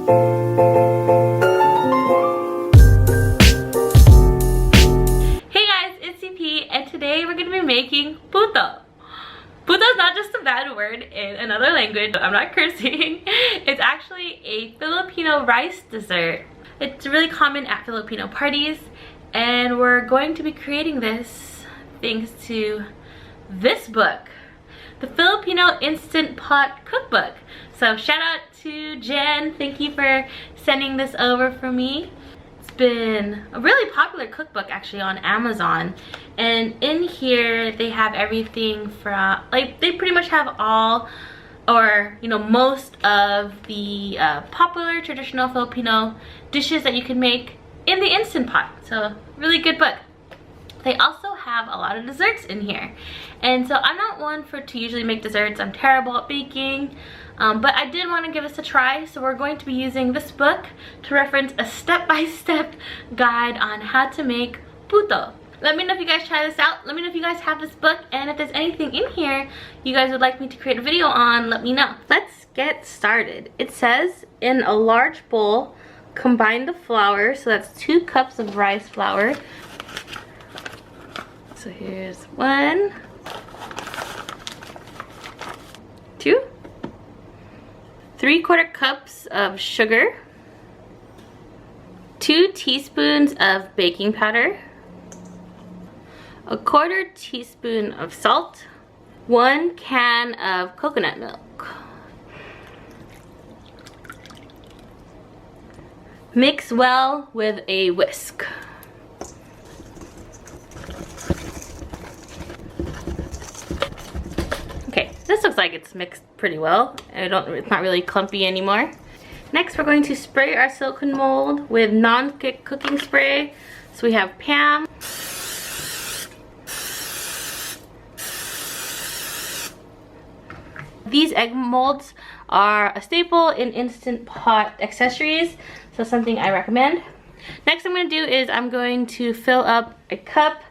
Hey guys, it's CP and today we're going to be making Puto. Puto is not just a bad word in another language. I'm not cursing. It's actually a Filipino rice dessert. It's really common at Filipino parties and we're going to be creating this thanks to this book, the Filipino Instant Pot Cookbook. So shout out to Jenn. Thank you for sending this over for me. It's been a really popular cookbook actually on Amazon, and in here they have everything from, like, they pretty much have all, or you know, most of the popular traditional Filipino dishes that you can make in the Instant Pot. So really good book. They also have a lot of desserts in here, and so I'm not one to usually make desserts. I'm terrible at baking, but I did want to give this a try, so we're going to be using this book to reference a step-by-step guide on how to make puto. Let me know if you guys try this out. Let me know if you guys have this book, and if there's anything in here you guys would like me to create a video on, let me know. Let's get started. It says, in a large bowl, combine the flour, so that's 2 cups of rice flour. So here's 1, 2, 3/4 cups of sugar, 2 teaspoons of baking powder, 1/4 teaspoon of salt, 1 can of coconut milk. Mix well with a whisk. Okay, this looks like it's mixed pretty well. It's not really clumpy anymore. Next, we're going to spray our silicone mold with non-stick cooking spray. So we have Pam. These egg molds are a staple in Instant Pot accessories, so something I recommend. Next I'm going to do is I'm going to fill up a cup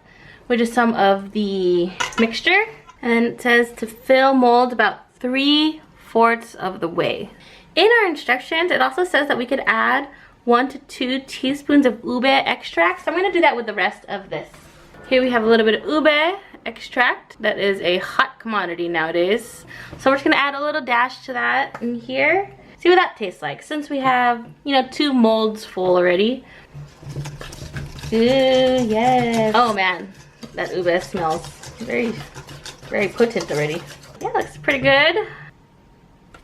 with just some of the mixture. And then it says to fill mold about 3/4 of the way. In our instructions, it also says that we could add 1 to 2 teaspoons of ube extract. So I'm going to do that with the rest of this. Here we have a little bit of ube extract. That is a hot commodity nowadays. So we're just going to add a little dash to that in here. See what that tastes like, since we have, you know, 2 molds full already. Ooh, yes. Oh man, that ube smells very potent already. Yeah, looks pretty good.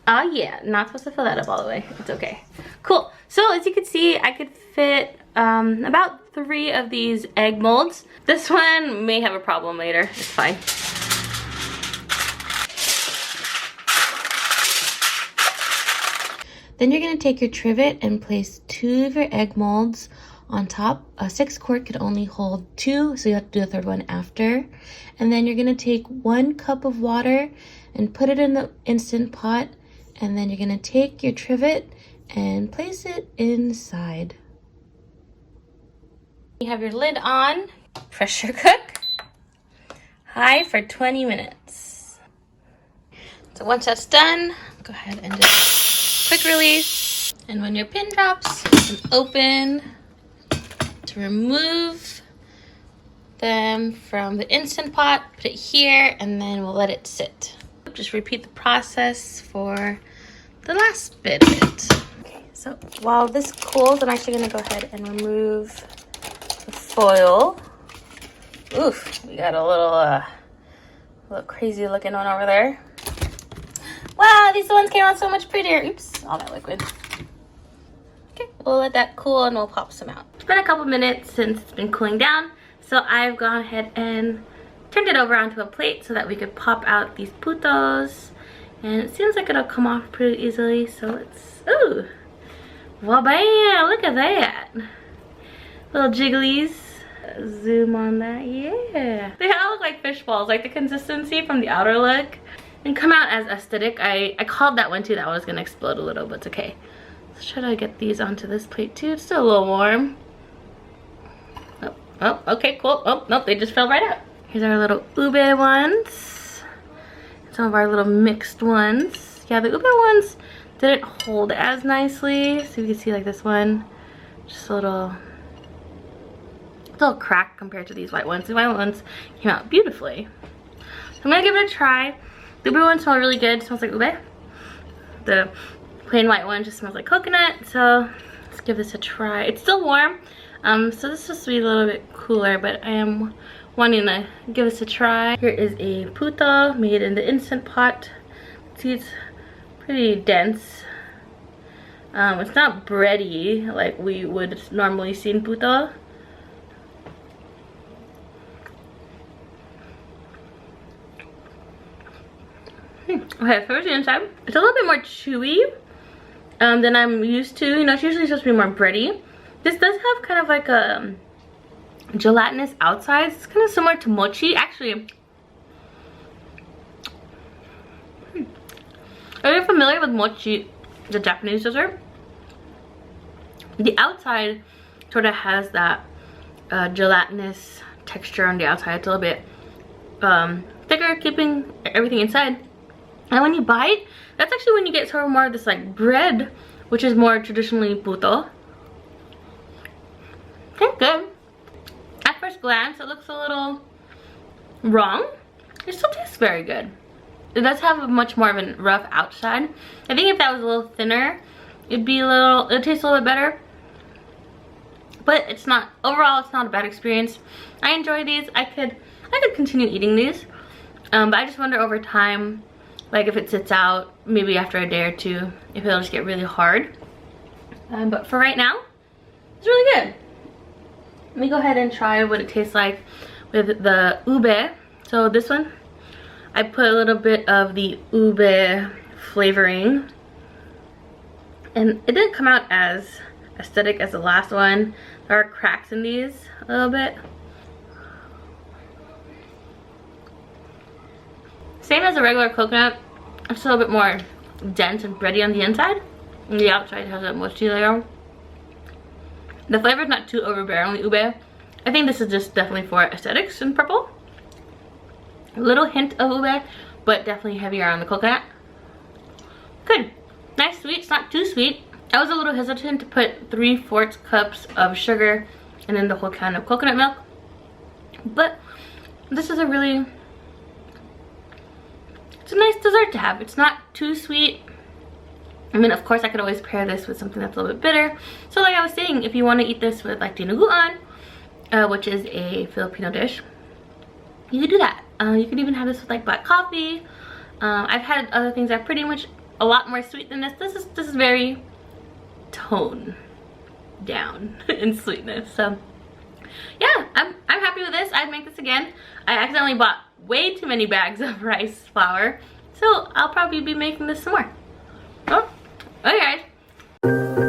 Oh yeah, not supposed to fill that up all the way. It's okay. Cool. So as you can see, I could fit about 3 of these egg molds. This one may have a problem later. It's fine. Then you're gonna take your trivet and place 2 of your egg molds on top. A 6-quart could only hold 2, so you have to do the 3rd one after. And then you're gonna take 1 cup of water and put it in the Instant Pot, and then you're gonna take your trivet and place it inside. You have your lid on, pressure cook, high for 20 minutes. So once that's done, go ahead and just quick release. And when your pin drops, you can open to remove them from the Instant Pot, put it here, and then we'll let it sit. Just repeat the process for the last bit of it. Okay, so while this cools, I'm actually gonna go ahead and remove the foil. Oof, we got a little crazy looking one over there. Wow, these ones came out so much prettier. Oops, all that liquid. Okay, we'll let that cool and we'll pop some out. It's been a couple minutes since it's been cooling down, so I've gone ahead and turned it over onto a plate so that we could pop out these putos. And it seems like it'll come off pretty easily, so let's, ooh, well bam, look at that. Little jigglies. Zoom on that, yeah. They all look like fish balls, like the consistency from the outer look. And come out as aesthetic. I called that one too, that one was gonna explode a little, but it's okay. Let's try to get these onto this plate too. It's still a little warm. Oh, okay, cool. Oh, nope, they just fell right out. Here's our little ube ones. Some of our little mixed ones. Yeah, the ube ones didn't hold as nicely. So you can see like this one, just a little crack compared to these white ones. The white ones came out beautifully. So I'm gonna give it a try. The ube one smells really good. It smells like ube. The plain white one just smells like coconut. So let's give this a try. It's still warm. So this is supposed to be a little bit cooler, but I am wanting to give this a try. Here is a puto made in the Instant Pot. See, it's pretty dense. It's not bready like we would normally see in puto. Okay, first the inside. It's a little bit more chewy than I'm used to. You know, it's usually supposed to be more bready. This does have kind of like a gelatinous outside. It's kind of similar to mochi. Actually, are you familiar with mochi, the Japanese dessert? The outside sort of has that gelatinous texture on the outside. It's a little bit thicker, keeping everything inside. And when you bite, that's actually when you get sort of more of this like bread, which is more traditionally puto. Tastes good. At first glance, it looks a little wrong. It still tastes very good. It does have a much more of a rough outside. I think if that was a little thinner, it'd taste a little bit better. But it's not, overall it's not a bad experience. I enjoy these. I could continue eating these. But I just wonder over time, like if it sits out, maybe after a day or two, if it'll just get really hard. But for right now, it's really good. Let me go ahead and try what it tastes like with the ube. So this one, I put a little bit of the ube flavoring. And it didn't come out as aesthetic as the last one. There are cracks in these a little bit. Same as a regular coconut. It's a little bit more dense and bready on the inside. And the outside has a mochi layer. The flavor is not too overbearing on the ube. I think this is just definitely for aesthetics and purple. A little hint of ube, but definitely heavier on the coconut. Good. Nice sweet. It's not too sweet. I was a little hesitant to put 3/4 cups of sugar and then the whole can of coconut milk. But this is it's a nice dessert to have. It's not too sweet. I mean, of course, I could always pair this with something that's a little bit bitter. So like I was saying, if you want to eat this with like dinuguan, which is a Filipino dish, you could do that. You could even have this with like black coffee. I've had other things that are pretty much a lot more sweet than this. This is very toned down in sweetness. So yeah, I'm happy with this. I'd make this again. I accidentally bought way too many bags of rice flour, so I'll probably be making this some more. Oh, okay guys.